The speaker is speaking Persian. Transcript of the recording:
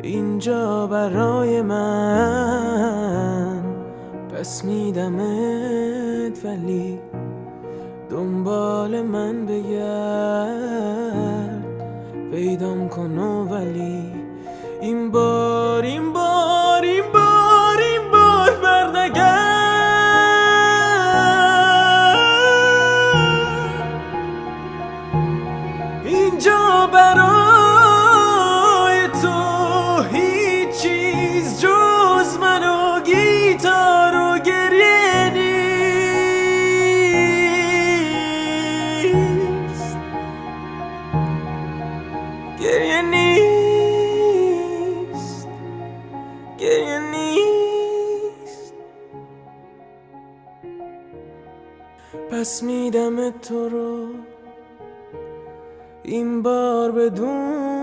اینجا برای من، پس میدمت ولی دنبال من بگرد، پیدام کن و ولی این بار بردگرد. اینجا برای تو هیچ چیز جز من و گیتار و گریه نیست، گریه نیست، گریه نیست. پس میدم تو رو این بار بدون